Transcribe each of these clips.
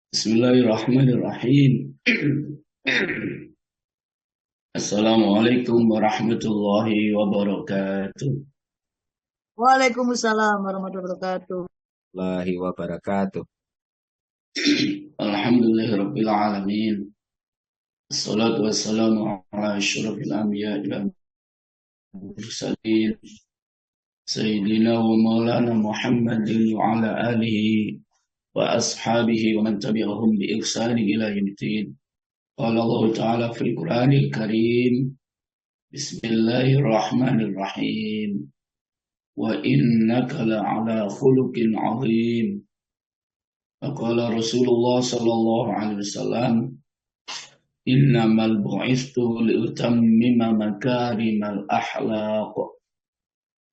Bismillahirrahmanirrahim. Assalamualaikum warahmatullahi wabarakatuh. Waalaikumsalam warahmatullahi wabarakatuh. Warahmatullahi wabarakatuh. Alhamdulillahirabbil alamin. Assalatu wassalamu ala asyrafil anbiya'i wal mursalin. Sayyidina wa maulana Muhammadin wa ala alihi wa ashabihi wa man tabi'ahum bi ihsani ila yaumil. Qala Allah Ta'ala fil Qur'anil Karim. Bismillahirrahmanirrahim. Wa innaka la'ala khuluqin 'azim. Faqala Rasulullah sallallahu alaihi wasallam, innamal bu'ithu liutammima makarimal akhlaq.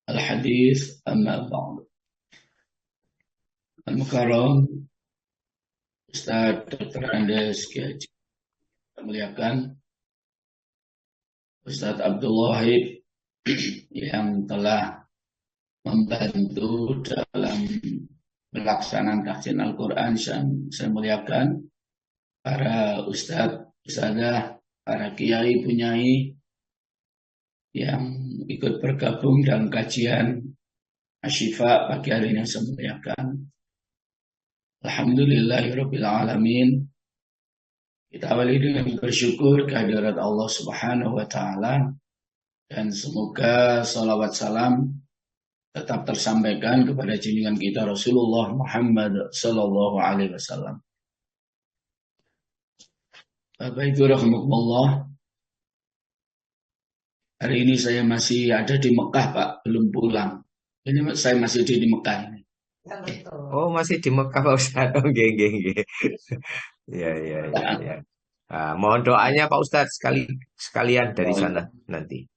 Al-hadis amma ba'd. Al-Mukarram Ustaz Dr. Andes Kiai muliakan Ustaz Abdul Wahid yang telah membantu dalam pelaksanaan kajian Al-Quran. Saya muliakan para ustadz, ustadzah, para kiai, punyai yang ikut bergabung dalam kajian Asyifa pagi hari ini. Saya muliakan. Alhamdulillahirabbil alamin. Kita awali dengan bersyukur kehadirat Allah Subhanahu wa taala, dan semoga salawat salam tetap tersampaikan kepada junjungan kita Rasulullah Muhammad sallallahu alaihi wasallam. Bapak Ibu rahimakumullah, hari ini saya masih ada di Mekah, Pak, belum pulang. Ini saya masih di Mekah ini. Oh, masih di Mekah Pak Ustadz. Oh, nggih. Ya. Mohon doanya Pak Ustadz sekalian dari sana nanti.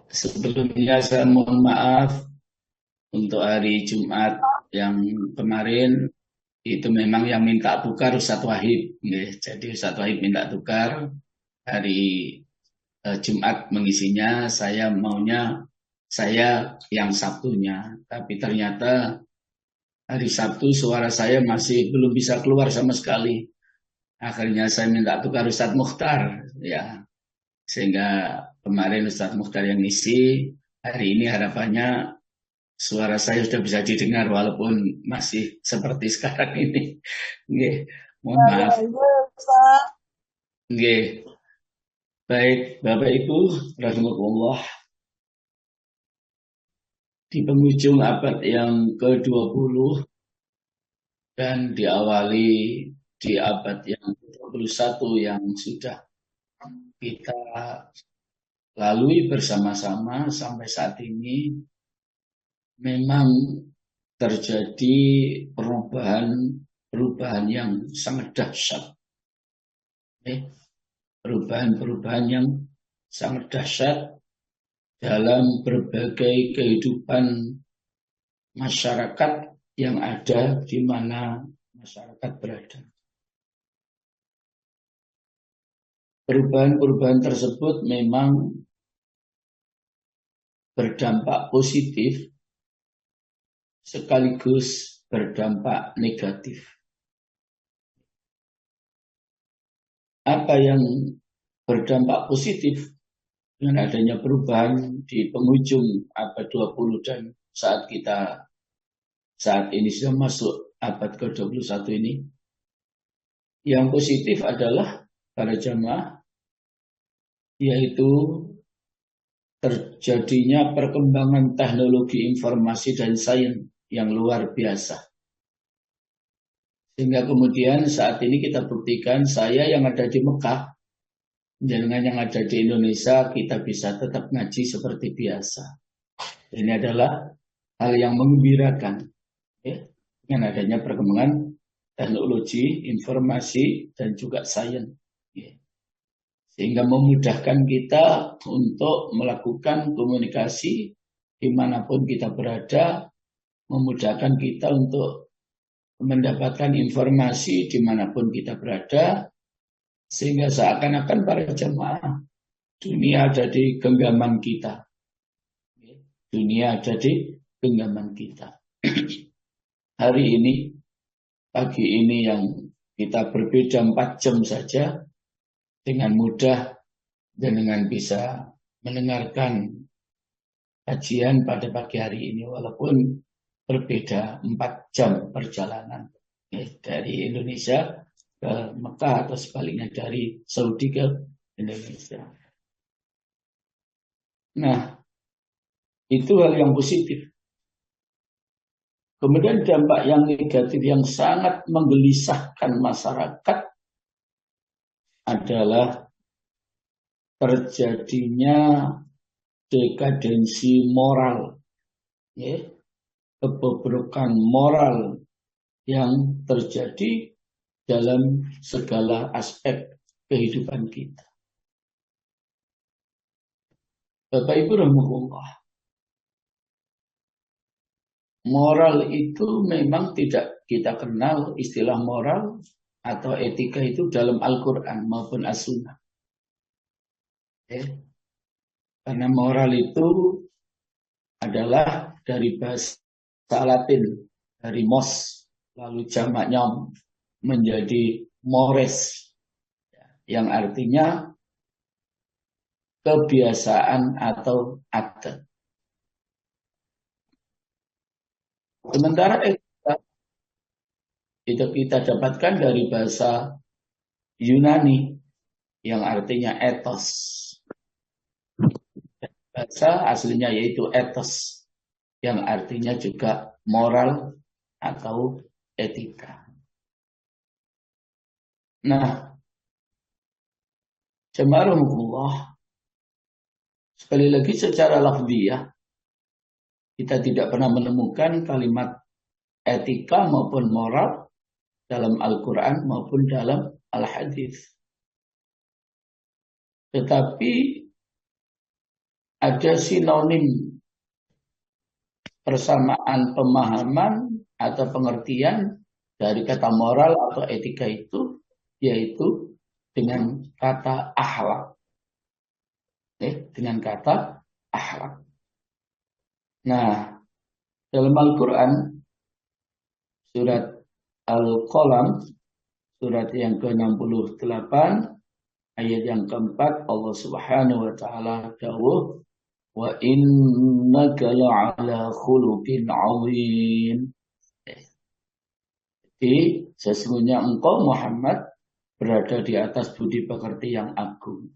Sebelumnya saya mohon maaf untuk hari Jumat yang kemarin, itu memang yang minta tukar Ustadz Wahid. Jadi Ustadz Wahid minta tukar hari Jumat mengisinya, saya maunya saya yang Sabtunya. Tapi ternyata hari Sabtu suara saya masih belum bisa keluar sama sekali. Akhirnya saya minta tukar Ustadz Mukhtar, ya. Sehingga kemarin Ustadz Mukhtar yang ngisi, hari ini harapannya suara saya sudah bisa didengar walaupun masih seperti sekarang ini. Nggih, mohon maaf. Nggih. Baik, Bapak Ibu rahimakumullah, di penghujung abad yang ke-20 dan diawali di abad yang ke-21 yang sudah kita lalui bersama-sama sampai saat ini, memang terjadi perubahan yang sangat dahsyat. Perubahan yang sangat dahsyat dalam berbagai kehidupan masyarakat yang ada di mana masyarakat berada. Perubahan-perubahan tersebut memang berdampak positif sekaligus berdampak negatif. Apa yang berdampak positif dengan adanya perubahan di penghujung abad 20 dan saat ini sudah masuk abad ke-21 ini, yang positif adalah para jamaah, yaitu terjadinya perkembangan teknologi informasi dan sains yang luar biasa. Sehingga kemudian saat ini kita buktikan, saya yang ada di Mekah, dengan yang ada di Indonesia, kita bisa tetap ngaji seperti biasa. Ini adalah hal yang menggembirakan, ya, dengan adanya perkembangan teknologi, informasi, dan juga sains. Ya. Sehingga memudahkan kita untuk melakukan komunikasi dimanapun kita berada, memudahkan kita untuk mendapatkan informasi dimanapun kita berada, sehingga seakan-akan para jemaah, dunia ada di genggaman kita. Dunia ada di genggaman kita. Hari ini pagi ini yang kita berbeda 4 jam saja, dengan mudah dengan bisa mendengarkan kajian pada pagi hari ini, walaupun berbeda 4 jam perjalanan dari Indonesia ke Mekah atau sebaliknya dari Saudi ke Indonesia. Nah, itu hal yang positif. Kemudian dampak yang negatif yang sangat menggelisahkan masyarakat adalah terjadinya dekadensi moral, ya, kebobrokan moral yang terjadi dalam segala aspek kehidupan kita. Bapak Ibu rahimahullah, moral itu memang tidak kita kenal istilah moral atau etika itu dalam Al-Quran maupun As-Sunnah. Karena moral itu adalah dari bahasa Latin, dari mos, lalu jamaknya menjadi mores, yang artinya kebiasaan atau adat. Sementara etika itu kita dapatkan dari bahasa Yunani yang artinya ethos. Bahasa aslinya yaitu ethos yang artinya juga moral atau etika. Nah, jemaah rahimahullah, sekali lagi secara lafziyah kita tidak pernah menemukan kalimat etika maupun moral dalam Al-Quran maupun dalam Al-Hadis. Tetapi ada sinonim persamaan pemahaman atau pengertian dari kata moral atau etika itu, yaitu dengan kata akhlak. Dengan kata akhlak. Nah, dalam Al-Quran, surat Al-Qalam, surat yang ke-68, ayat yang keempat, Allah Subhanahu wa Ta'ala dawuh, wa innaka la'ala khuluqin 'azim. Jadi, sesungguhnya engkau Muhammad berada di atas budi pekerti yang agung.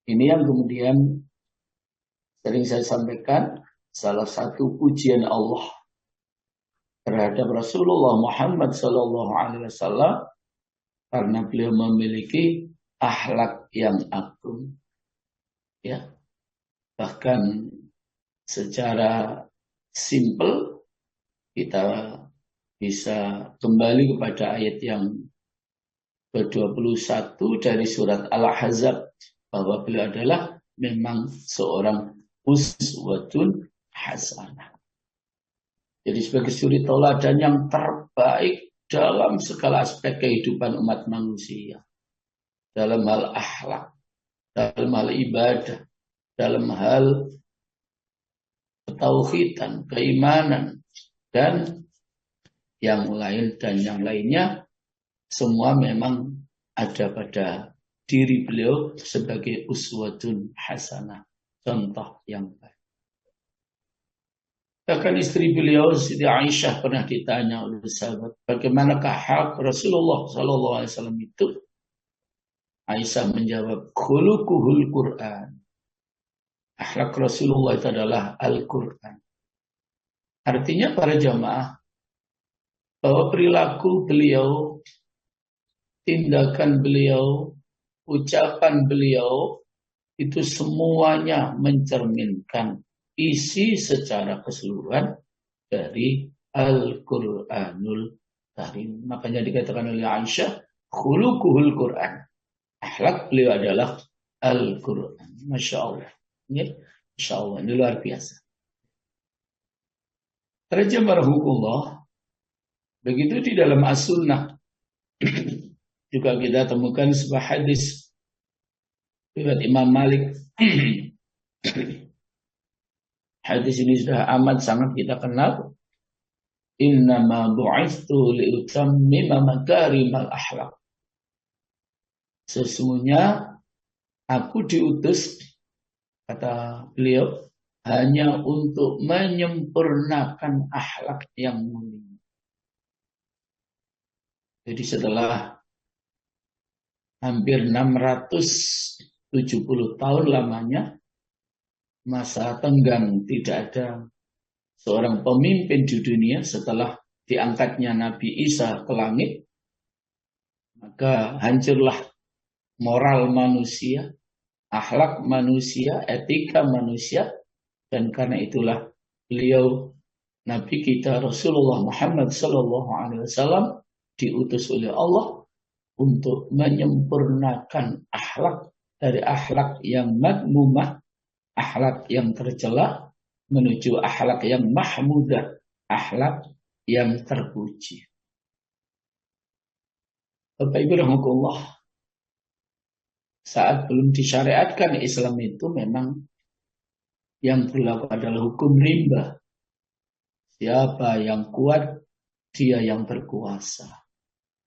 Ini yang kemudian sering saya sampaikan, salah satu pujian Allah terhadap Rasulullah Muhammad SAW karena beliau memiliki akhlak yang agung. Ya, bahkan secara simpel kita bisa kembali kepada ayat yang ke-21 dari surat Al-Ahzab, bahwa beliau adalah memang seorang uswatun hasanah. Jadi sebagai suri tauladan yang terbaik dalam segala aspek kehidupan umat manusia. Dalam hal akhlak, dalam hal ibadah, dalam hal ketauhidan, keimanan, dan yang lain dan yang lainnya, semua memang ada pada diri beliau sebagai uswatun hasanah, contoh yang baik. Bahkan istri beliau Siti Aisyah pernah ditanya oleh sahabat, bagaimanakah hak Rasulullah SAW itu? Aisyah menjawab, khuluquhul Quran. Akhlak Rasulullah itu adalah Al-Quran. Artinya para jamaah, bahwa perilaku beliau, tindakan beliau, ucapan beliau, itu semuanya mencerminkan isi secara keseluruhan dari Al-Quranul Karim. Makanya dikatakan oleh Aisyah, khuluquhul Quran. Akhlak beliau adalah Al-Quran. Masya Allah. Ya, Masya Allah. Ini luar biasa. Terjemahullah. Begitu di dalam As-Sunnah. Juga kita temukan sebuah hadis riwayat Imam Malik. Hadis ini sudah amat sangat kita kenal. innama bu'itsu liutammima makarimal akhlak. Sesungguhnya aku diutus, kata beliau, hanya untuk menyempurnakan akhlak yang mulia. Jadi setelah hampir 670 tahun lamanya, masa tenggang tidak ada seorang pemimpin di dunia setelah diangkatnya Nabi Isa ke langit, maka hancurlah moral manusia, akhlak manusia, etika manusia, dan karena itulah beliau Nabi kita Rasulullah Muhammad SAW diutus oleh Allah untuk menyempurnakan akhlak dari akhlak yang madmumah, akhlak yang tercela, menuju akhlak yang mahmudah, akhlak yang terpuji. Bapak Ibu rahmatullah, saat belum disyariatkan Islam itu memang yang berlaku adalah hukum rimba. Siapa yang kuat, dia yang berkuasa.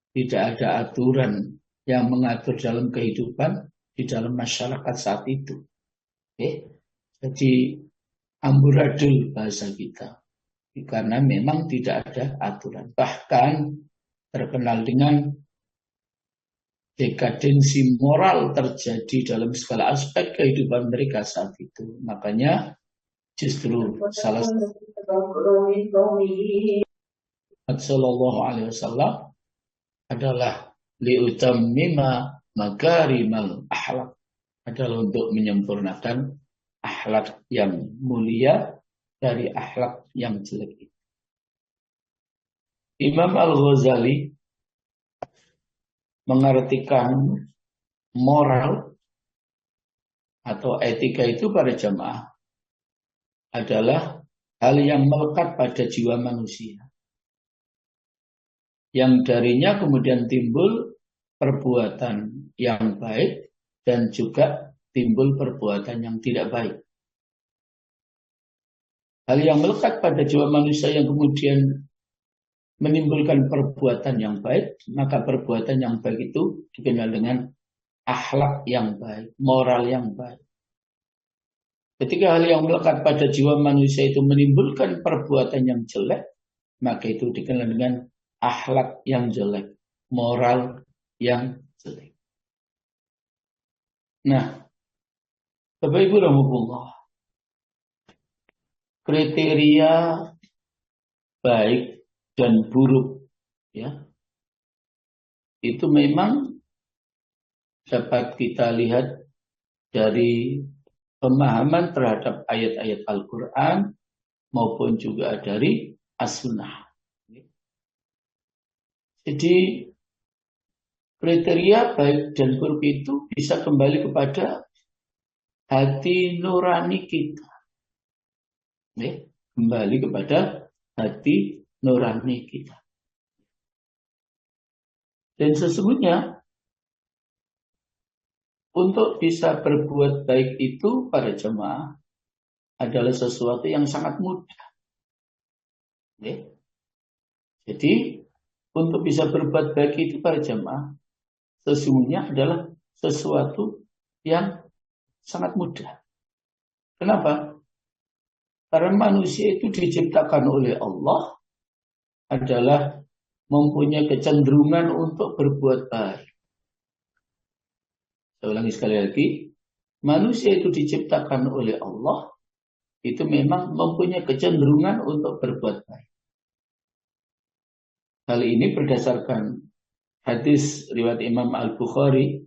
Tidak ada aturan yang mengatur dalam kehidupan di dalam masyarakat saat itu. Jadi amburadul bahasa kita. Karena memang tidak ada aturan. Bahkan terkenal dengan dekadensi moral terjadi dalam segala aspek kehidupan mereka saat itu. Makanya justru salah satu Sallallahu Alaihi Wasallam adalah liutammima makarimal akhlak, adalah untuk menyempurnakan akhlak yang mulia dari akhlak yang jelek. Imam Al-Ghazali mengartikan moral atau etika itu pada jamaah adalah hal yang melekat pada jiwa manusia, yang darinya kemudian timbul perbuatan yang baik dan juga timbul perbuatan yang tidak baik. Hal yang melekat pada jiwa manusia yang kemudian menimbulkan perbuatan yang baik, maka perbuatan yang baik itu dikenal dengan akhlak yang baik, moral yang baik. Ketika hal yang melekat pada jiwa manusia itu menimbulkan perbuatan yang jelek, maka itu dikenal dengan akhlak yang jelek, moral yang jelek. Nah, Bapak Ibu rahmatullah, kriteria baik dan buruk, ya, itu memang dapat kita lihat dari pemahaman terhadap ayat-ayat Al-Quran maupun juga dari As-Sunnah. Jadi kriteria baik dan buruk itu bisa kembali kepada hati nurani kita. Kembali kepada hati nurani kita. Dan sesungguhnya untuk bisa berbuat baik itu pada jemaah adalah sesuatu yang sangat mudah. Jadi untuk bisa berbuat baik itu pada jemaah sesungguhnya adalah sesuatu yang sangat mudah. Kenapa? Karena manusia itu diciptakan oleh Allah adalah mempunyai kecenderungan untuk berbuat baik. Saya ulangi sekali lagi, manusia itu diciptakan oleh Allah itu memang mempunyai kecenderungan untuk berbuat baik. Hal ini berdasarkan hadis riwayat Imam Al-Bukhari,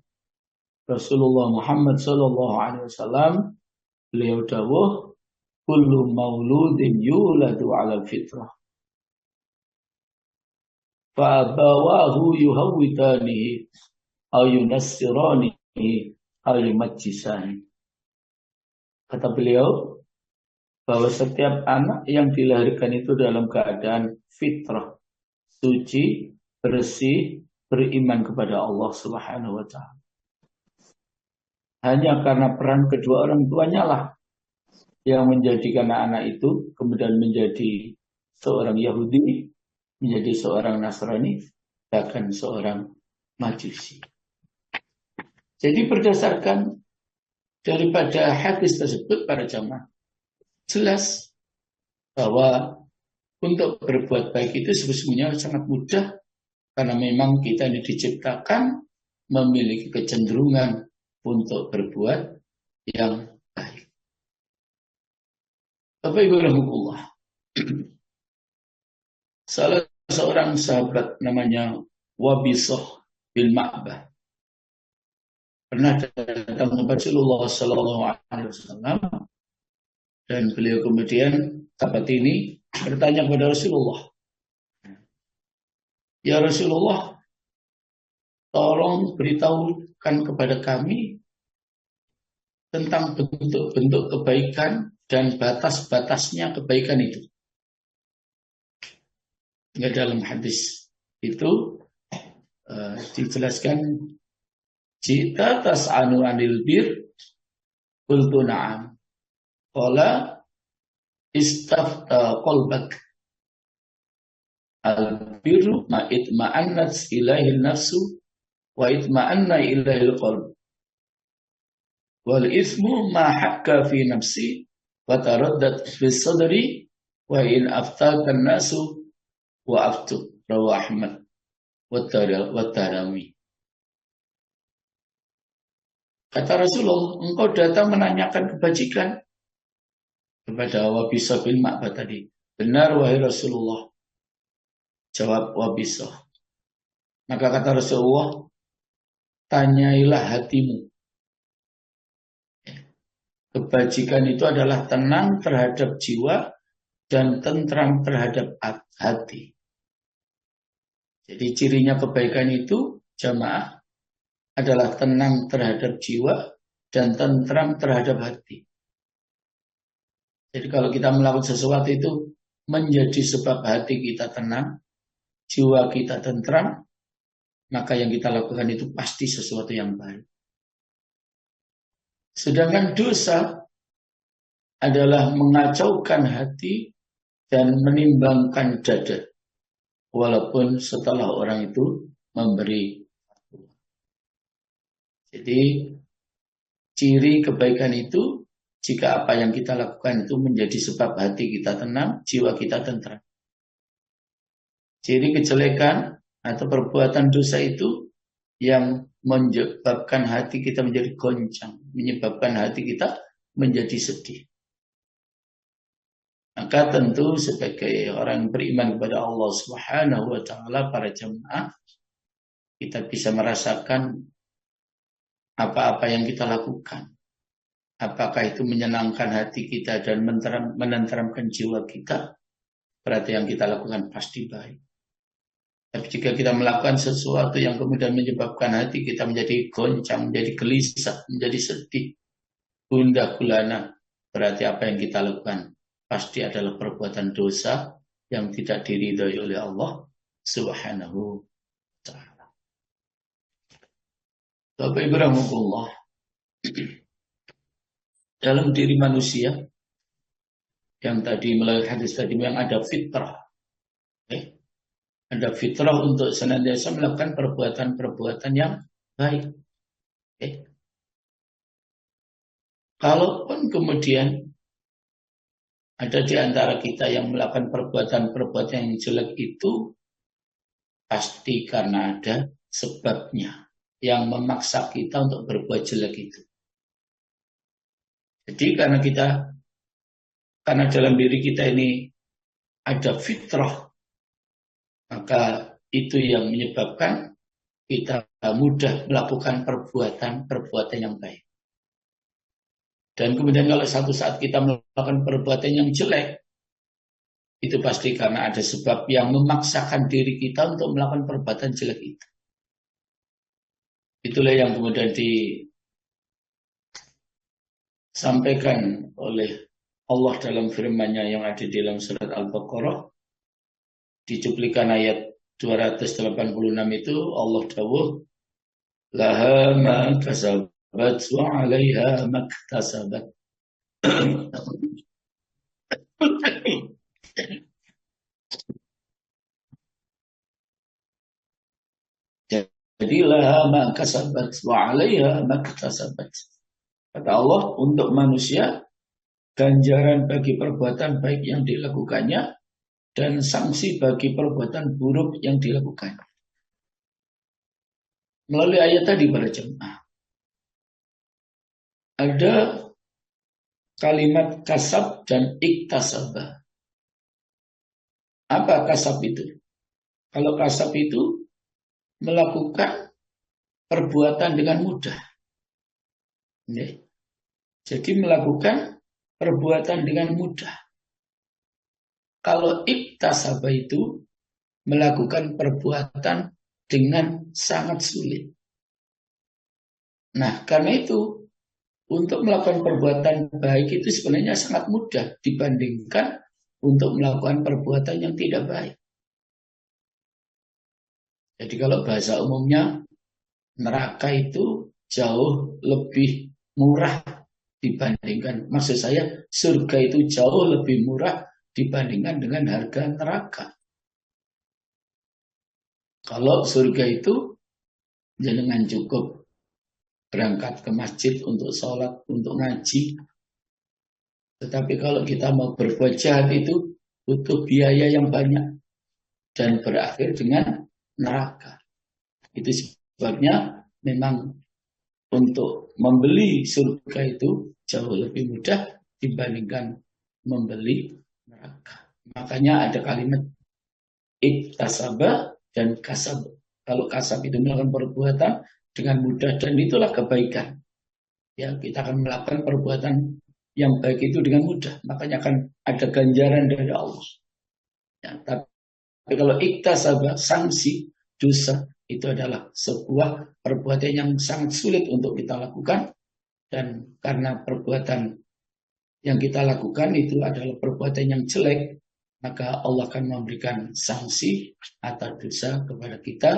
Rasulullah Muhammad SAW, beliau dawuh, kullu mauludin yuladu ala fitrah, fa'abawahu yuhawwidanihi aw yunassiranihi aw yumajjisani. Kata beliau bahwa setiap anak yang dilahirkan itu dalam keadaan fitrah, suci, bersih, beriman kepada Allah Subhanahu wa taala. Hanya karena peran kedua orang tuanya lah yang menjadikan anak itu kemudian menjadi seorang Yahudi menjadi seorang Nasrani, bahkan seorang Majusi. Jadi berdasarkan daripada hadis tersebut para jamaah, jelas bahwa untuk berbuat baik itu sesungguhnya sangat mudah karena memang kita ini diciptakan memiliki kecenderungan untuk berbuat yang baik. Bapak Ibu rahimahullah, salah seorang sahabat namanya Wabisah bin Ma'bah pernah datang kepada Rasulullah Sallallahu Alaihi Wasallam dan beliau kemudian sahabat ini bertanya kepada Rasulullah, ya Rasulullah, tolong beritahukan kepada kami tentang bentuk-bentuk kebaikan dan batas-batasnya kebaikan itu. Dalam hadis itu dijelaskan, jika tas'anu anil bir qultu na'am qala istafta qalbak al-birru ma itma'annat ilaihi nafsu wa itma'anna ilaihi qalb wal ismu ma hakka fi nafsi wa taraddat fi sadri wa in aftaka an-nasu wa aftu rawahu Ahmad wa Tarami. Kata Rasulullah, engkau datang menanyakan kebajikan kepada Wabisah bin Ma'bah tadi. Benar wahai Rasulullah, jawab Wabisah. Maka kata Rasulullah, tanyailah hatimu. Kebajikan itu adalah tenang terhadap jiwa dan tentram terhadap hati. Jadi cirinya kebaikan itu, jamaah, adalah tenang terhadap jiwa dan tentram terhadap hati. Jadi kalau kita melakukan sesuatu itu menjadi sebab hati kita tenang, jiwa kita tentram, maka yang kita lakukan itu pasti sesuatu yang baik. Sedangkan dosa adalah mengacaukan hati dan menimbangkan dada, walaupun setelah orang itu memberi. Jadi ciri kebaikan itu jika apa yang kita lakukan itu menjadi sebab hati kita tenang, jiwa kita tentram. Ciri kejelekan atau perbuatan dosa itu yang menyebabkan hati kita menjadi goncang, menyebabkan hati kita menjadi sedih. Maka tentu sebagai orang beriman kepada Allah Subhanahu wa taala, para jemaah, kita bisa merasakan apa-apa yang kita lakukan. Apakah itu menyenangkan hati kita dan menenteramkan jiwa kita, berarti yang kita lakukan pasti baik. Tapi jika kita melakukan sesuatu yang kemudian menyebabkan hati kita menjadi goncang, menjadi gelisah, menjadi sedih, gundah gulana, berarti apa yang kita lakukan pasti adalah perbuatan dosa yang tidak diridhai oleh Allah Subhanahu wa taala. Bapak Ibu rahimahullah, dalam diri manusia yang tadi melalui hadis tadi yang ada fitrah, ada fitrah untuk senantiasa melakukan perbuatan-perbuatan yang baik. Kalaupun kemudian ada di antara kita yang melakukan perbuatan-perbuatan yang jelek itu, pasti karena ada sebabnya yang memaksa kita untuk berbuat jelek itu. Jadi karena dalam diri kita ini ada fitrah, maka itu yang menyebabkan kita mudah melakukan perbuatan yang baik. Dan kemudian kalau satu saat kita melakukan perbuatan yang jelek, itu pasti karena ada sebab yang memaksakan diri kita untuk melakukan perbuatan jelek itu. Itulah yang kemudian disampaikan oleh Allah dalam firman-Nya yang ada di dalam surat Al-Baqarah. Di cuplikan ayat 286 itu Allah dawuh, laha ma kasabat wa 'alaiha maktasabat. Jadi laha ma kasabat wa 'alaiha ma iktasabat. Kata Allah, untuk manusia ganjaran bagi perbuatan baik yang dilakukannya dan sanksi bagi perbuatan buruk yang dilakukan. Melalui ayat tadi para jemaah, ada kalimat kasab dan iktasabah. Apa kasab itu? Kalau kasab itu melakukan perbuatan dengan mudah. Jadi melakukan perbuatan dengan mudah. Kalau iktasabah itu melakukan perbuatan dengan sangat sulit. Nah, karena itu untuk melakukan perbuatan baik itu sebenarnya sangat mudah dibandingkan untuk melakukan perbuatan yang tidak baik. Jadi kalau bahasa umumnya, neraka itu jauh lebih murah dibandingkan, maksud saya surga itu jauh lebih murah dibandingkan dengan harga neraka. Kalau surga itu jangan cukup berangkat ke masjid untuk sholat, untuk ngaji. Tetapi kalau kita mau berbuat jahat itu butuh biaya yang banyak dan berakhir dengan neraka. Itu sebabnya memang untuk membeli surga itu jauh lebih mudah dibandingkan membeli neraka. Makanya ada kalimat iktasaba dan kasab. Kalau kasab itu melakukan perbuatan dengan mudah dan itulah kebaikan. Ya, kita akan melakukan perbuatan yang baik itu dengan mudah. Makanya akan ada ganjaran dari Allah. Ya, tapi kalau iktasaba, sanksi, dosa, itu adalah sebuah perbuatan yang sangat sulit untuk kita lakukan. Dan karena perbuatan yang kita lakukan itu adalah perbuatan yang jelek, maka Allah akan memberikan sanksi atau dosa kepada kita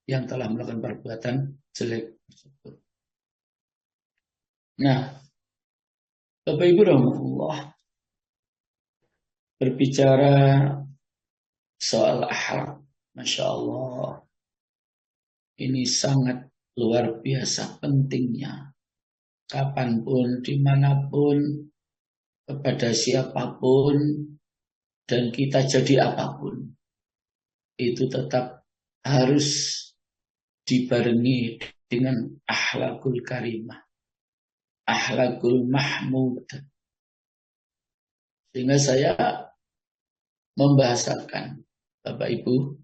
yang telah melakukan perbuatan jelek tersebut. Nah, Bapak Ibu rahimahullah, berbicara soal akhlak, Masya Allah, ini sangat luar biasa pentingnya. Kapanpun, dimanapun, kepada siapapun, dan kita jadi apapun, itu tetap harus dibarengi dengan akhlakul karimah, akhlakul mahmud. Sehingga saya membahasakan, Bapak Ibu,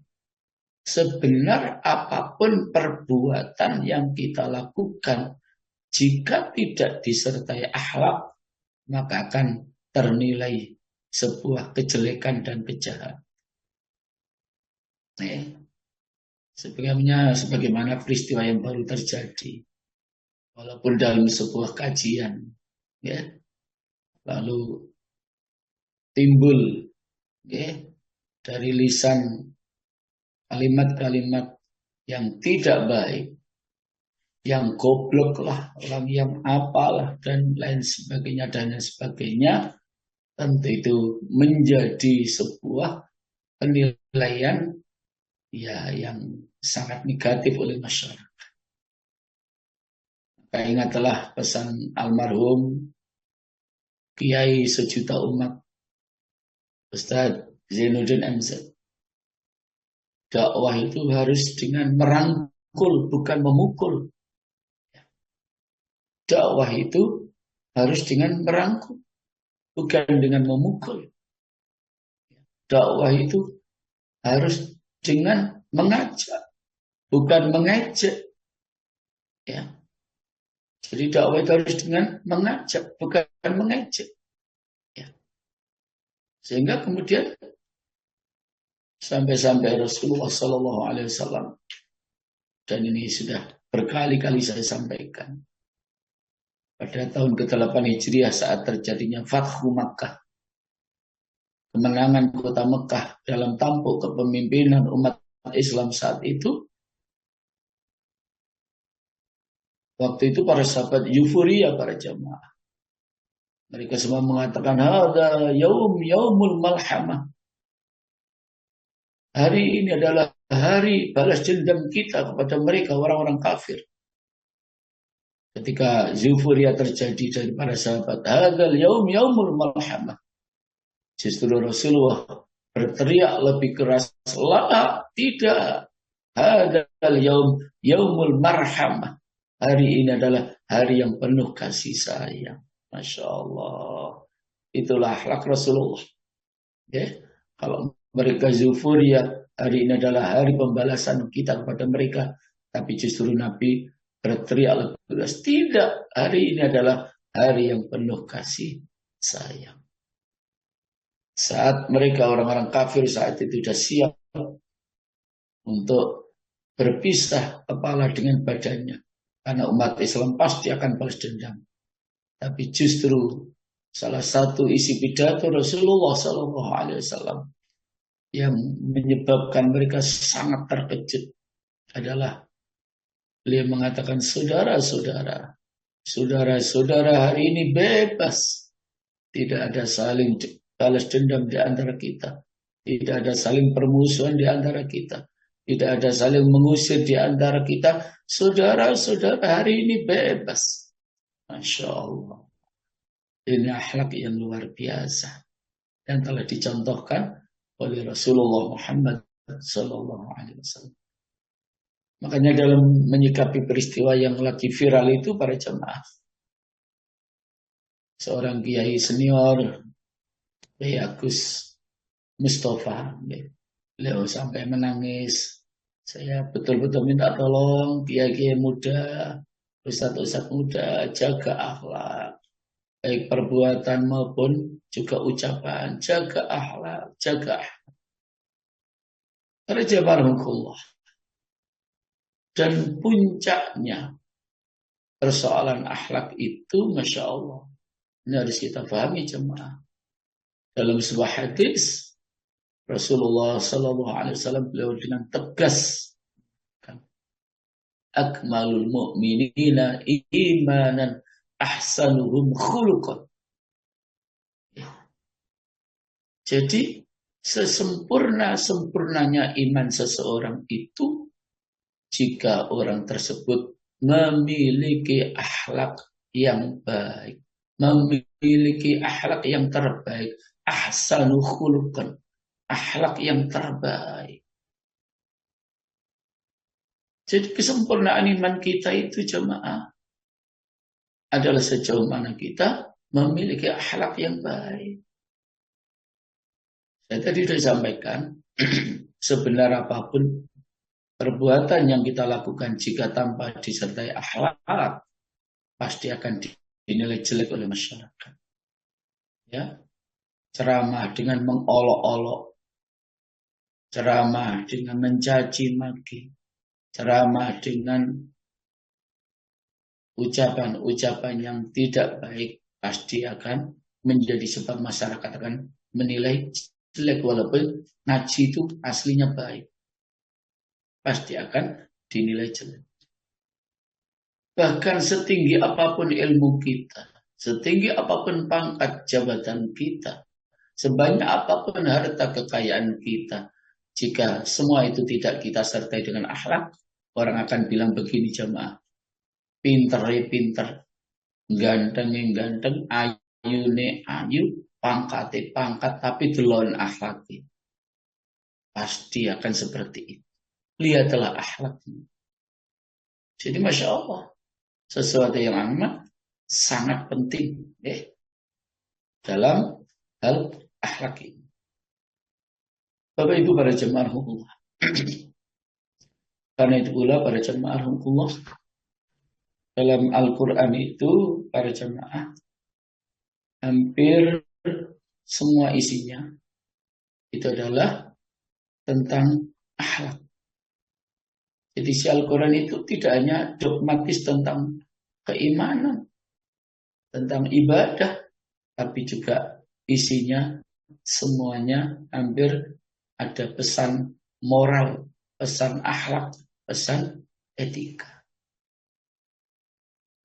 sebenar apapun perbuatan yang kita lakukan, jika tidak disertai akhlak, maka akan ternilai sebuah kejelekan dan kejahatan. Sebagaimana peristiwa yang baru terjadi, walaupun dalam sebuah kajian, ya, lalu timbul, ya, dari lisan kalimat-kalimat yang tidak baik, yang goblok lah, orang yang apalah, dan lain sebagainya, dan lain sebagainya, tentu itu menjadi sebuah penilaian ya yang sangat negatif oleh masyarakat. Maka ingatlah pesan almarhum Kiai sejuta umat, Ustadz Zainuddin MZ. Dakwah itu harus dengan merangkul, bukan memukul. Dakwah itu harus dengan merangkul, bukan dengan memukul. Dakwah itu harus dengan mengajak, bukan mengejek. Ya. Jadi dakwah itu harus dengan mengajak, bukan mengejek. Ya. Sehingga kemudian sampai Rasulullah SAW, dan ini sudah berkali-kali saya sampaikan, pada tahun ke-8 Hijriah saat terjadinya Fathu Makkah, kemenangan kota Mekah dalam tampuk kepemimpinan umat Islam saat itu, waktu itu para sahabat euforia, para jamaah. Mereka semua mengatakan, hadza yaumul malhamah. Hari ini adalah hari balas dendam kita kepada mereka orang-orang kafir. Ketika euforia terjadi dari para sahabat, hadzal yaum yaumul malhamah. Justru Rasulullah berteriak lebih keras, la, tidak. Hadzal yaum yaumul marhamah. Hari ini adalah hari yang penuh kasih sayang. Masya Allah. Itulah akhlak Rasulullah. Ya. Kalau mereka euforia, hari ini adalah hari pembalasan kita kepada mereka. Tapi justru Nabi berteriak lebih keras, tidak, hari ini adalah hari yang penuh kasih sayang. Saat mereka orang-orang kafir saat itu sudah siap untuk berpisah kepala dengan badannya. Karena umat Islam pasti akan balas dendam. Tapi justru salah satu isi pidato Rasulullah SAW yang menyebabkan mereka sangat terkejut adalah beliau mengatakan, saudara-saudara, saudara-saudara hari ini bebas. Tidak ada saling balas dendam di antara kita. Tidak ada saling permusuhan di antara kita. Tidak ada saling mengusir di antara kita. Saudara-saudara hari ini bebas. Masya Allah. Ini akhlak yang luar biasa. Yang telah dicontohkan oleh Rasulullah Muhammad Sallallahu Alaihi Wasallam. Makanya dalam menyikapi peristiwa yang lagi viral itu para jemaah, seorang kiai senior, Kiai Agus Mustafa, beliau sampai menangis. Saya betul-betul minta tolong kiai-kiai muda, ustadz-ustadz muda, jaga akhlak, baik perbuatan maupun juga ucapan, jaga akhlak, jaga akhlak. Para jemaah, dan puncaknya persoalan akhlak itu, Masya Allah, ini harus kita pahami jemaah. Dalam sebuah hadis Rasulullah SAW beliau dengan tegas, akmalul mu'minina imanan ahsanuhum khuluqan. Jadi sesempurnanya iman seseorang itu jika orang tersebut memiliki akhlak yang baik, memiliki akhlak yang terbaik, ahsanu khuluqan, akhlak yang terbaik. Jadi kesempurnaan iman kita itu jemaah adalah sejauh mana kita memiliki akhlak yang baik. Saya tadi sudah sampaikan, sebenar apapun perbuatan yang kita lakukan jika tanpa disertai akhlak, pasti akan dinilai jelek oleh masyarakat. Ya, ceramah dengan mengolok-olok, ceramah dengan mencaci maki, ceramah dengan ucapan-ucapan yang tidak baik, pasti akan menjadi sebab masyarakat akan menilai jelek, walaupun ngaji itu aslinya baik. Pasti akan dinilai jelek. Bahkan setinggi apapun ilmu kita, setinggi apapun pangkat jabatan kita, sebanyak apapun harta kekayaan kita, jika semua itu tidak kita sertai dengan akhlak, orang akan bilang begini jemaah, pinter, ganteng, ayune ayu, pangkate pangkat, tapi delon akhlaki. Pasti akan seperti itu. Lihatlah akhlaknya. Jadi Masya Allah, sesuatu yang amat sangat penting dalam hal akhlak ini. Bapak Ibu para jemaah rahimahullah. Karena itu pula para jemaah rahimahullah, dalam Al-Quran itu para jemaah hampir semua isinya itu adalah tentang akhlak. Jadi si Al-Quran itu tidak hanya dogmatis tentang keimanan, tentang ibadah, tapi juga isinya semuanya hampir ada pesan moral, pesan akhlak, pesan etika.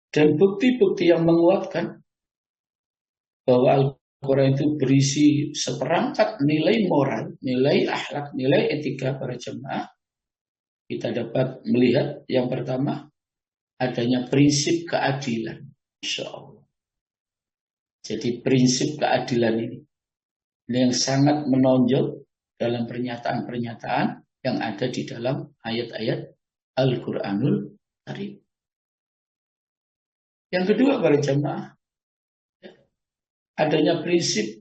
Dan bukti-bukti yang menguatkan bahwa Al-Quran itu berisi seperangkat nilai moral, nilai akhlak, nilai etika para jemaah, kita dapat melihat yang pertama adanya prinsip keadilan. Insya Allah. Jadi prinsip keadilan ini yang sangat menonjol dalam pernyataan-pernyataan yang ada di dalam ayat-ayat Al-Quranul Karim. Yang kedua para jamaah, adanya prinsip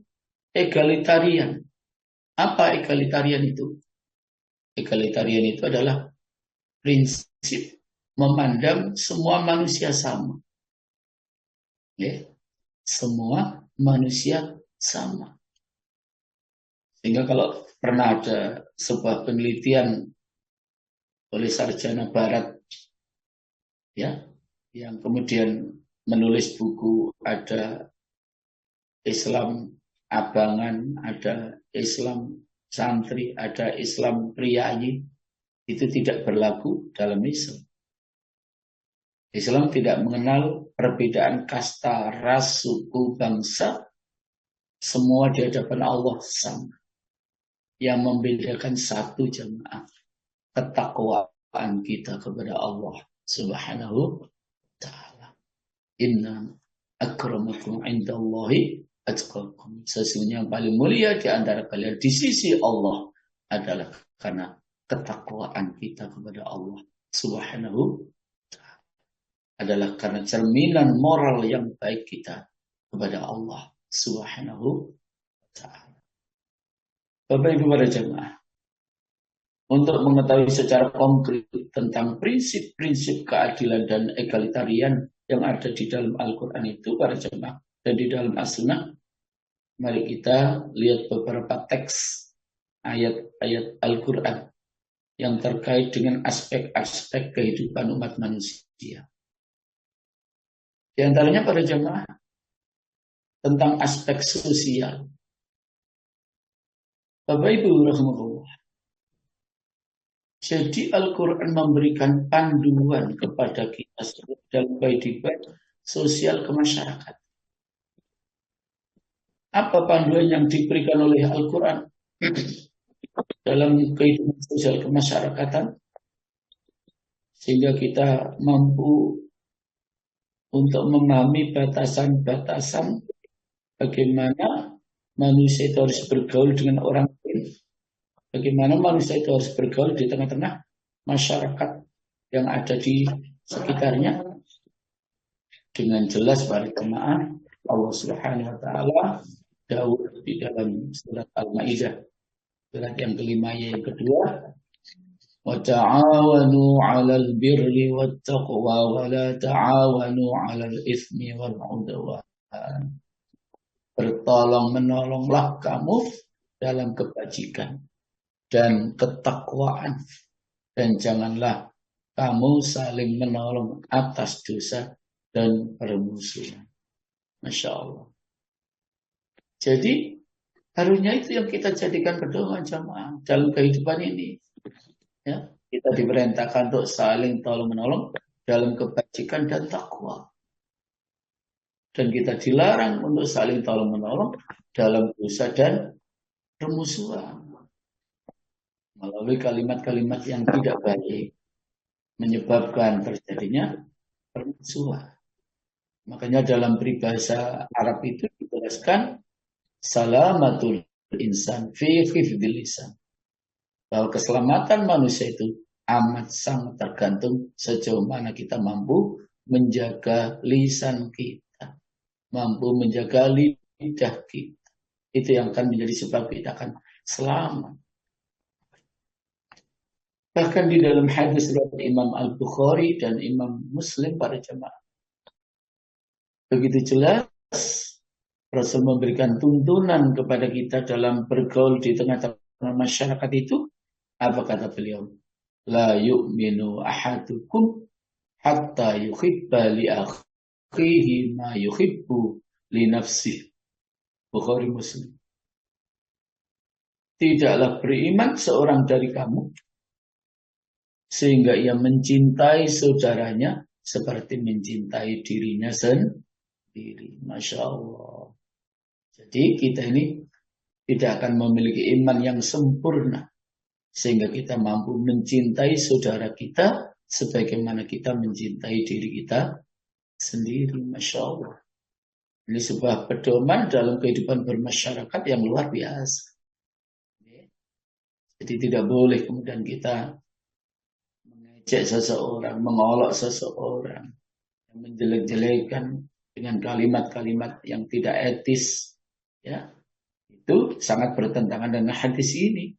egalitarian. Apa egalitarian itu? Egalitarian itu adalah prinsip memandang semua manusia sama. Ya, semua manusia sama. Sehingga kalau pernah ada sebuah penelitian oleh sarjana barat, ya, yang kemudian menulis buku, ada Islam abangan, ada Islam santri, ada Islam priayi, itu tidak berlaku dalam Islam. Islam tidak mengenal perbedaan kasta, ras, suku, bangsa, semua di hadapan Allah sama. Yang membedakan satu jemaah, ketakwaan kita kepada Allah Subhanahu wa ta'ala. Inna akramakum indallahi atqakum. Sesungguhnya yang paling mulia di antara kalian di sisi Allah adalah karena ketakwaan kita kepada Allah Subhanahu wa ta'ala. Adalah karena cerminan moral yang baik kita kepada Allah Subhanahu wa ta'ala. Bapak Ibu para jemaah, untuk mengetahui secara konkret tentang prinsip-prinsip keadilan dan egalitarian yang ada di dalam Al-Quran itu para jemaah dan di dalam As-Sunnah, mari kita lihat beberapa teks ayat-ayat Al-Quran yang terkait dengan aspek-aspek kehidupan umat manusia. Di antaranya para jemaah tentang aspek sosial. Bapak Ibu rahimahullah. Jadi Al-Quran memberikan panduan kepada kita dalam kehidupan sosial kemasyarakatan. Apa panduan yang diberikan oleh Al-Quran dalam kehidupan sosial kemasyarakatan? Sehingga kita mampu untuk memahami batasan-batasan bagaimana manusia itu harus bergaul dengan orang lain. Bagaimana manusia itu harus bergaul di tengah-tengah masyarakat yang ada di sekitarnya. Dengan jelas para jemaah, Allah Subhanahu wa ta'ala dawuh di dalam surat Al-Maidah, surat yang kelima yang kedua, wa ta'awanu 'alal birri wat taqwa wa la ta'awanu 'alal itsmi wal 'udwan. Bertolong-menolonglah kamu dalam kebajikan dan ketakwaan, dan janganlah kamu saling menolong atas dosa dan permusuhan. Masya Allah. Jadi harusnya itu yang kita jadikan pedoman jamaah dalam kehidupan ini. Ya, kita diperintahkan untuk saling tolong menolong dalam kebajikan dan takwa. Dan kita dilarang untuk saling tolong menolong dalam dosa dan permusuhan. Melalui kalimat-kalimat yang tidak baik menyebabkan terjadinya permusuhan. Makanya dalam peribahasa Arab itu dijelaskan salamatul insan fi hifdzil lisan. Bahwa keselamatan manusia itu amat sangat tergantung sejauh mana kita mampu menjaga lisan kita, mampu menjaga lidah kita. Itu yang akan menjadi sebab kita akan selamat. Bahkan di dalam hadis riwayat Imam Al-Bukhari dan Imam Muslim para jemaah, begitu jelas Rasul memberikan tuntunan kepada kita dalam bergaul di tengah-tengah masyarakat itu. Apa kata beliau? La yu'minu ahadukum hatta yuhibba li akhihi ma yuhibbu li nafsihi. Bukhari Muslim. Tidaklah beriman seorang dari kamu sehingga ia mencintai saudaranya seperti mencintai dirinya sendiri. Masya Allah. Jadi kita ini tidak akan memiliki iman yang sempurna sehingga kita mampu mencintai saudara kita sebagaimana kita mencintai diri kita sendiri. Masya Allah. Ini sebuah pedoman dalam kehidupan bermasyarakat yang luar biasa. Jadi tidak boleh kemudian kita mengejek seseorang, mengolok seseorang, menjelek-jelekan dengan kalimat-kalimat yang tidak etis. Ya, itu sangat bertentangan dengan hadis ini.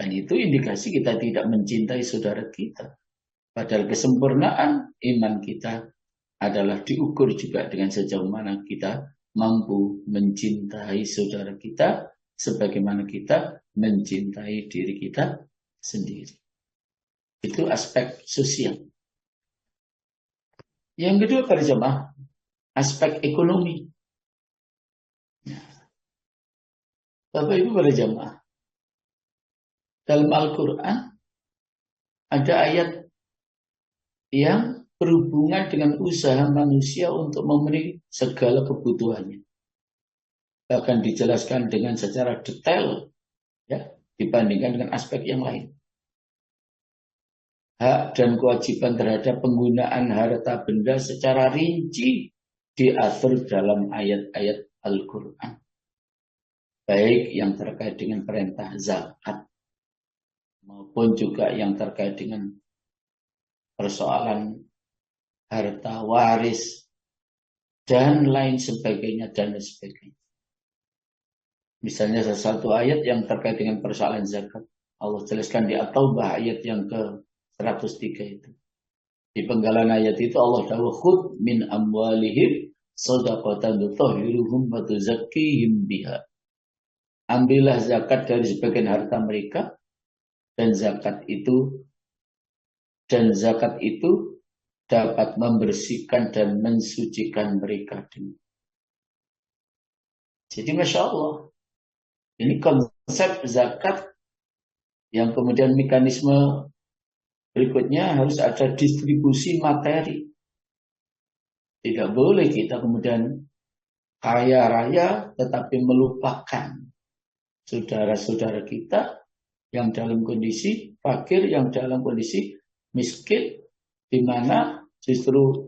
Dan itu indikasi kita tidak mencintai saudara kita. Padahal kesempurnaan iman kita adalah diukur juga dengan sejauh mana kita mampu mencintai saudara kita sebagaimana kita mencintai diri kita sendiri. Itu aspek sosial. Yang kedua para jemaah, aspek ekonomi. Bapak Ibu para jemaah, dalam Al-Quran ada ayat yang berhubungan dengan usaha manusia untuk memenuhi segala kebutuhannya. Bahkan dijelaskan dengan secara detail ya, dibandingkan dengan aspek yang lain. Hak dan kewajiban terhadap penggunaan harta benda secara rinci diatur dalam ayat-ayat Al-Quran. Baik yang terkait dengan perintah zakat maupun juga yang terkait dengan persoalan harta waris, dan lain sebagainya, dan lain sebagainya. Misalnya satu ayat yang terkait dengan persoalan zakat. Allah jelaskan di At-Taubah ayat yang ke-103 itu. Di penggalan ayat itu Allah tahu khud min amwalihim shadaqatan tutahhiruhum wa tuzakkihim biha. Ambillah zakat dari sebagian harta mereka dan zakat itu dapat membersihkan dan mensucikan mereka. Jadi Masya Allah, ini konsep zakat yang kemudian mekanisme berikutnya harus ada distribusi materi. Tidak boleh kita kemudian kaya raya tetapi melupakan saudara-saudara kita yang dalam kondisi fakir, yang dalam kondisi miskin, di mana justru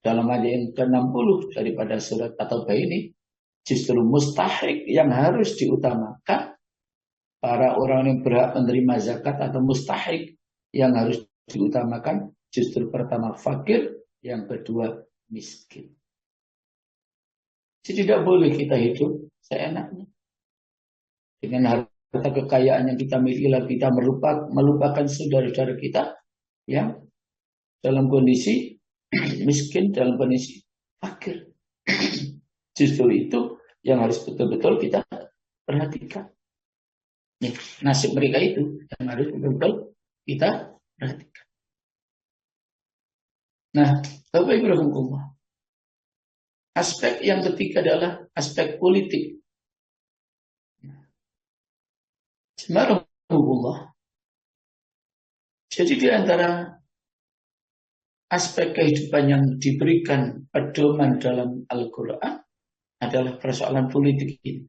dalam ayat yang ke-60 daripada surat At-Taubah ini justru mustahik yang harus diutamakan. Para orang yang berhak menerima zakat atau mustahik yang harus diutamakan justru pertama fakir, yang kedua miskin. Jadi tidak boleh kita hidup seenaknya dengan harta kekayaan yang kita miliki, lalu kita melupakan saudara-saudara kita yang dalam kondisi miskin, dalam kondisi fakir. Justru itu yang harus betul-betul kita perhatikan. Nasib mereka itu yang harus betul-betul kita perhatikan. Nah, Bapak Ibu Rahimahullah, aspek yang ketiga adalah aspek politik. Rahimahullah. Jadi di antara aspek kehidupan yang diberikan pedoman dalam Al-Quran adalah persoalan politik ini.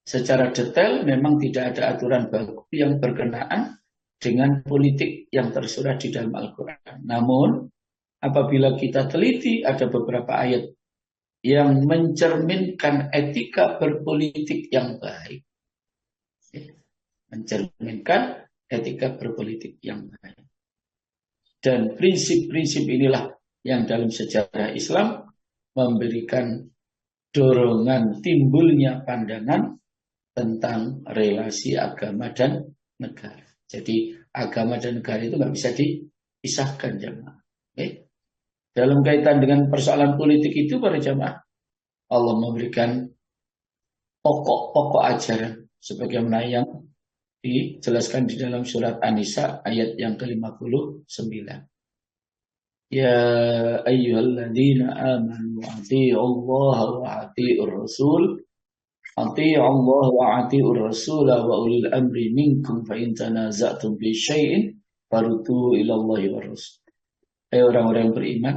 Secara detail memang tidak ada aturan baku yang berkenaan dengan politik yang tersurat di dalam Al-Quran. Namun, apabila kita teliti, ada beberapa ayat yang mencerminkan etika berpolitik yang baik. Mencerminkan etika berpolitik yang baik. Dan prinsip-prinsip inilah yang dalam sejarah Islam memberikan dorongan timbulnya pandangan tentang relasi agama dan negara. Jadi agama dan negara itu nggak bisa dipisahkan, jemaah. Dalam kaitan dengan persoalan politik itu para jemaah, Allah memberikan pokok-pokok ajaran sebagaimana yang dijelaskan di dalam surat An-Nisa ayat yang ke-59. Ya ayyuhalladzina amanu atii'u Allah wa atii'ur rasul. Atii'u Allah wa atii'ur rasul wa ulil amri minkum fa in tanaza'tum fi syai'in farudduhu ila Allahi war rasul. Hai orang-orang yang beriman,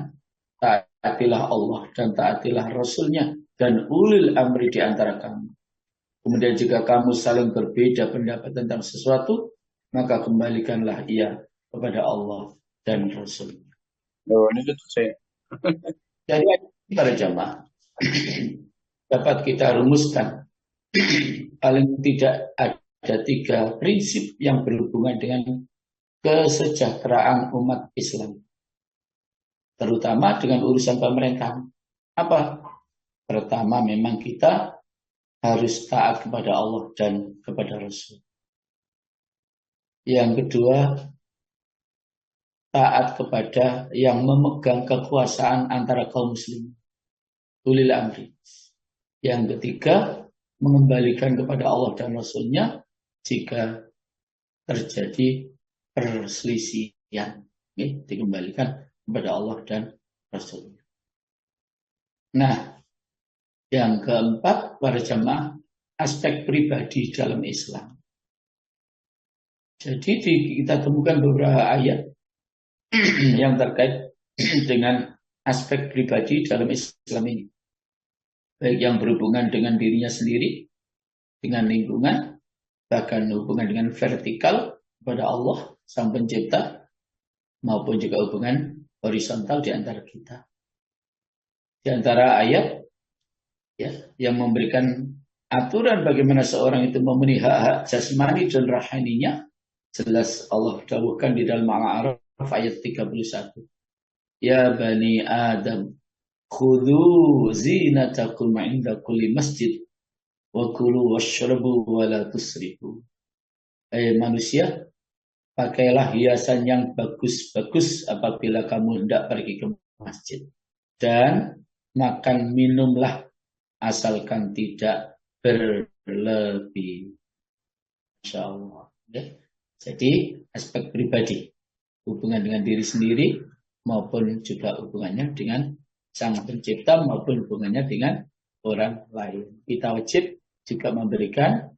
taatilah Allah dan taatilah Rasulnya dan ulil amri di antara kamu. Kemudian jika kamu saling berbeda pendapat tentang sesuatu, maka kembalikanlah ia kepada Allah dan Rasul. Oh, ini tuh saya. Jadi para jamaah dapat kita rumuskan paling tidak ada 3 prinsip yang berhubungan dengan kesejahteraan umat Islam, terutama dengan urusan pemerintahan. Apa? Pertama, memang kita harus taat kepada Allah dan kepada Rasul. Yang kedua, taat kepada yang memegang kekuasaan antara kaum muslim, ulil amri. Yang ketiga, mengembalikan kepada Allah dan Rasulnya jika terjadi perselisihan, dikembalikan kepada Allah dan Rasulnya. Nah, yang keempat, para jamaah, aspek pribadi dalam Islam. Jadi kita temukan beberapa ayat yang terkait dengan aspek pribadi dalam Islam ini. Baik yang berhubungan dengan dirinya sendiri, dengan lingkungan, bahkan hubungan dengan vertikal kepada Allah, Sang Pencipta, maupun juga hubungan horizontal di antara kita. Di antara ayat yang memberikan aturan bagaimana seorang itu memenuhi hak-hak jasmani dan rohaninya, jelas Allah dawuhkan di dalam Al-A'raf ayat 31. Ya bani Adam, khudhu zinatakum 'inda kulli masjid wa kulu washrabu wa la tusrifu. Hai manusia, pakailah hiasan yang bagus-bagus apabila kamu hendak pergi ke masjid, dan makan minumlah asalkan tidak berlebih. Masya Allah. Jadi aspek pribadi, hubungan dengan diri sendiri maupun juga hubungannya dengan Sang Pencipta maupun hubungannya dengan orang lain. Kita wajib juga memberikan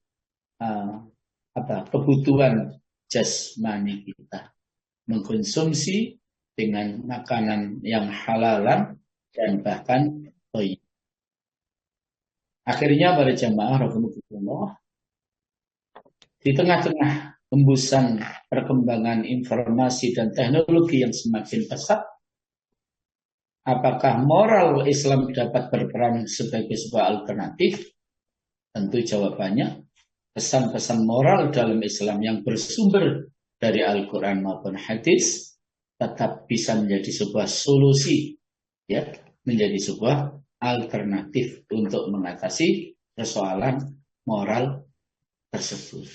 kebutuhan jasmani kita, mengkonsumsi dengan makanan yang halalan dan bahkan thayyib. Akhirnya para jamaah rahimakumullah, di tengah-tengah hembusan perkembangan informasi dan teknologi yang semakin pesat, apakah moral Islam dapat berperan sebagai sebuah alternatif? Tentu jawabannya, pesan-pesan moral dalam Islam yang bersumber dari Al-Quran maupun hadis tetap bisa menjadi sebuah solusi, menjadi sebuah alternatif untuk mengatasi persoalan moral tersebut.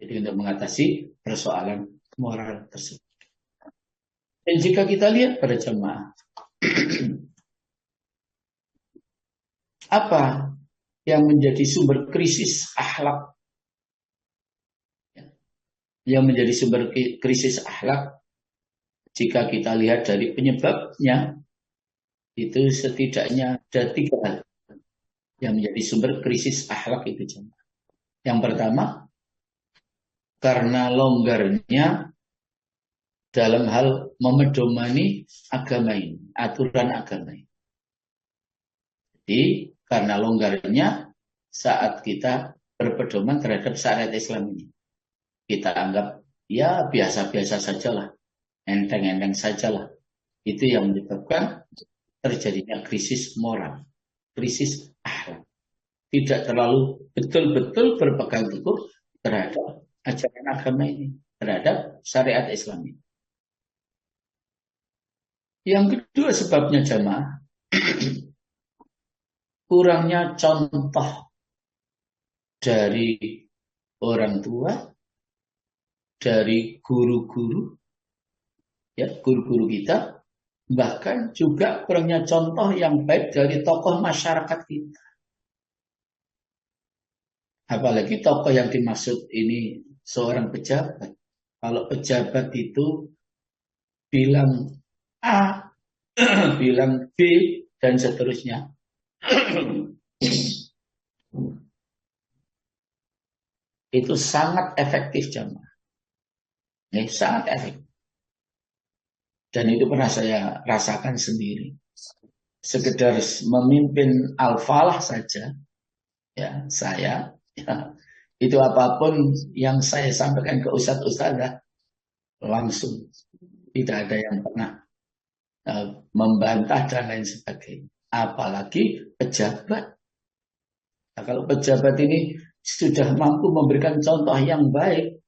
Jadi untuk mengatasi persoalan moral tersebut. Dan jika kita lihat pada jemaah, apa yang menjadi sumber krisis akhlak? Yang menjadi sumber krisis akhlak, jika kita lihat dari penyebabnya, itu setidaknya ada 3 hal yang menjadi sumber krisis akhlak itu jemaah. Yang pertama, karena longgarnya dalam hal memedomani agama ini, aturan agama ini. Jadi karena longgarnya saat kita berpedoman terhadap syariat Islam ini, kita anggap ya biasa-biasa sajalah, enteng-enteng sajalah. Itu yang menyebabkan terjadinya krisis moral, krisis akhlak. Tidak terlalu betul-betul berpegang teguh terhadap ajaran agama ini, terhadap syariat Islam ini. Yang kedua sebabnya jamaah, kurangnya contoh dari orang tua, dari guru-guru, guru-guru kita, bahkan juga kurangnya contoh yang baik dari tokoh masyarakat kita. Apalagi tokoh yang dimaksud ini seorang pejabat. Kalau pejabat itu bilang A, bilang B, dan seterusnya. Itu sangat efektif jamaah. Sangat efektif. Dan itu pernah saya rasakan sendiri. Sekedar memimpin al-falah saja, ya saya, ya, itu apapun yang saya sampaikan ke ustadz-ustadzah langsung, tidak ada yang pernah membantah dan lain sebagainya. Apalagi pejabat. Nah, kalau pejabat ini sudah mampu memberikan contoh yang baik,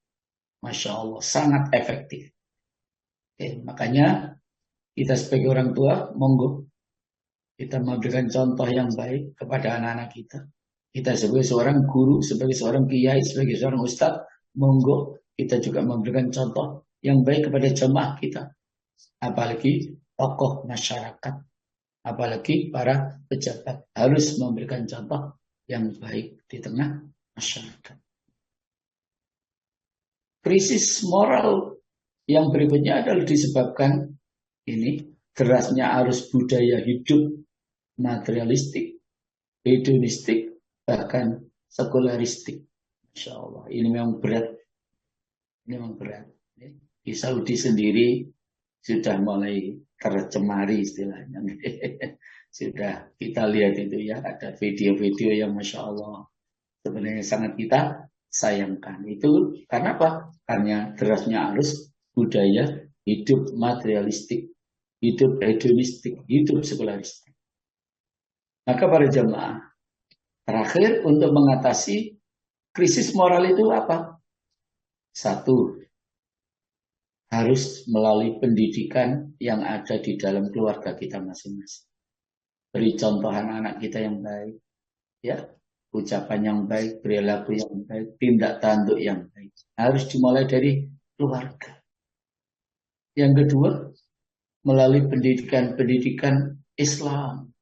Masya Allah, sangat efektif. Oke, makanya kita sebagai orang tua, monggo kita memberikan contoh yang baik kepada anak-anak kita. Kita sebagai seorang guru, sebagai seorang kiai, sebagai seorang ustadz, monggo kita juga memberikan contoh yang baik kepada jemaah kita. Apalagi tokoh masyarakat, apalagi para pejabat harus memberikan contoh yang baik di tengah masyarakat. Krisis moral yang berikutnya adalah disebabkan ini derasnya arus budaya hidup materialistik, hedonistik, bahkan sekularistik. Insya Allah, ini memang berat. Ini memang berat. Di Saudi sendiri sudah mulai tercemari istilahnya. Sudah kita lihat itu ya, ada video-video yang Masya Allah sebenarnya sangat kita sayangkan. Itu karena apa? Karena derasnya arus budaya hidup materialistik, hidup hedonistik, hidup sekularistik. Maka para jemaah, terakhir untuk mengatasi krisis moral itu apa? Satu, harus melalui pendidikan yang ada di dalam keluarga kita masing-masing. Beri contoh anak-anak kita yang baik, ya, ucapan yang baik, perilaku yang baik, tindak tanduk yang baik. Harus dimulai dari keluarga. Yang kedua, melalui pendidikan Islam.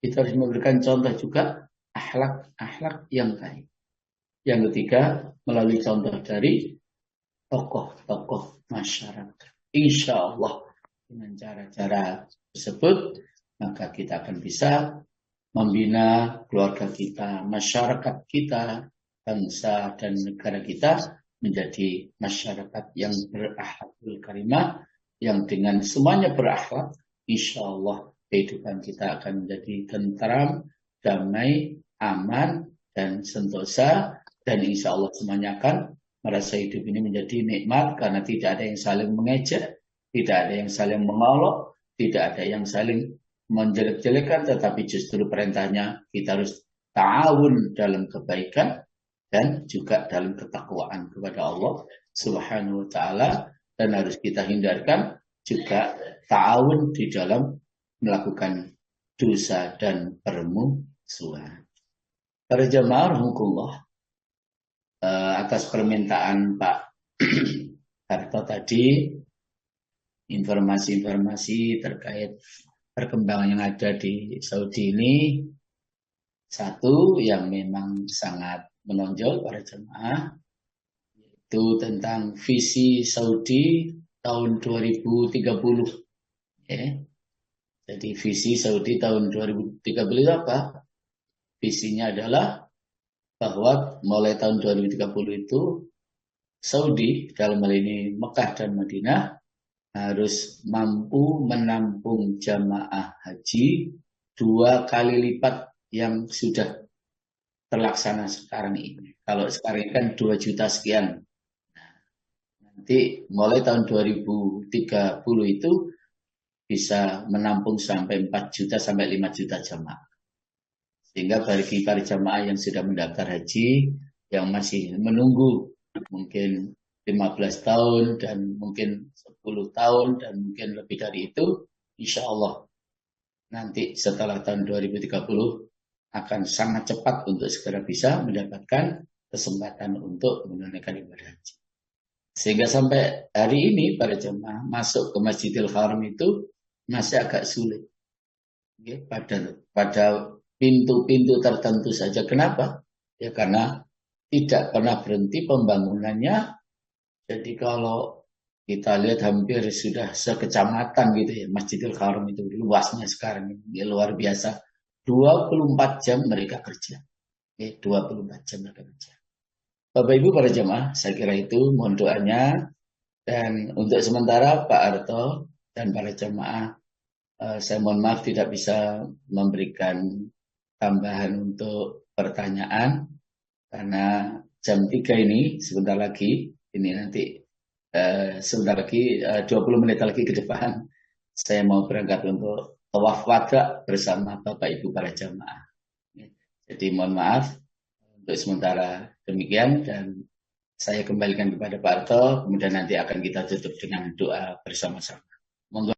Kita harus memberikan contoh juga akhlak yang baik. Yang ketiga, melalui contoh dari tokoh-tokoh masyarakat. Insya Allah dengan cara-cara tersebut, maka kita akan bisa membina keluarga kita, masyarakat kita, bangsa dan negara kita menjadi masyarakat yang berakhlakul karimah, yang dengan semuanya berakhlak, insya Allah kehidupan kita akan menjadi tentram, damai, aman, dan sentosa, dan insya Allah semuanya akan merasa hidup ini menjadi nikmat karena tidak ada yang saling mengejek, tidak ada yang saling mengolok, tidak ada yang saling menjelek-jelekan, tetapi justru perintahnya kita harus ta'awun dalam kebaikan dan juga dalam ketakwaan kepada Allah Subhanahu wa taala, dan harus kita hindarkan juga ta'awun di dalam melakukan dosa dan permusuhan. Para jemaah rahimakumullah, atas permintaan Pak Harto tadi, informasi-informasi terkait perkembangan yang ada di Saudi ini, satu yang memang sangat menonjol para jemaah, itu tentang visi Saudi tahun 2030. Ya. Jadi visi Saudi tahun 2030 itu apa? Visinya adalah bahwa mulai tahun 2030 itu Saudi, dalam hal ini Mekah dan Madinah, harus mampu menampung jamaah haji 2 kali lipat yang sudah terlaksana sekarang ini. Kalau sekarang ini kan 2 juta sekian. Nanti mulai tahun 2030 itu bisa menampung sampai 4 juta sampai 5 juta jamaah. Sehingga bagi para jamaah yang sudah mendaftar haji, yang masih menunggu mungkin 15 tahun dan mungkin 10 tahun dan mungkin lebih dari itu, insya Allah nanti setelah tahun 2030 akan sangat cepat untuk segera bisa mendapatkan kesempatan untuk menunaikan ibadah haji. Sehingga sampai hari ini para jemaah masuk ke Masjidil Haram itu masih agak sulit. Oke, pada pintu-pintu tertentu saja. Kenapa? Ya karena tidak pernah berhenti pembangunannya. Jadi kalau kita lihat hampir sudah sekecamatan gitu ya, Masjidil Haram itu luasnya sekarang ini luar biasa. 24 jam mereka kerja. Oke, 24 jam mereka kerja. Bapak Ibu para jemaah, saya kira itu mohon doanya. Dan untuk sementara Pak Harto dan para jemaah, saya mohon maaf tidak bisa memberikan tambahan untuk pertanyaan, karena jam 3 ini sebentar lagi, ini nanti sebentar lagi 20 menit lagi ke depan, saya mau berangkat untuk tawaf wada bersama Bapak Ibu para jamaah. Jadi mohon maaf untuk sementara demikian, dan saya kembalikan kepada Pak Arto, kemudian nanti akan kita tutup dengan doa bersama-sama. Monggo.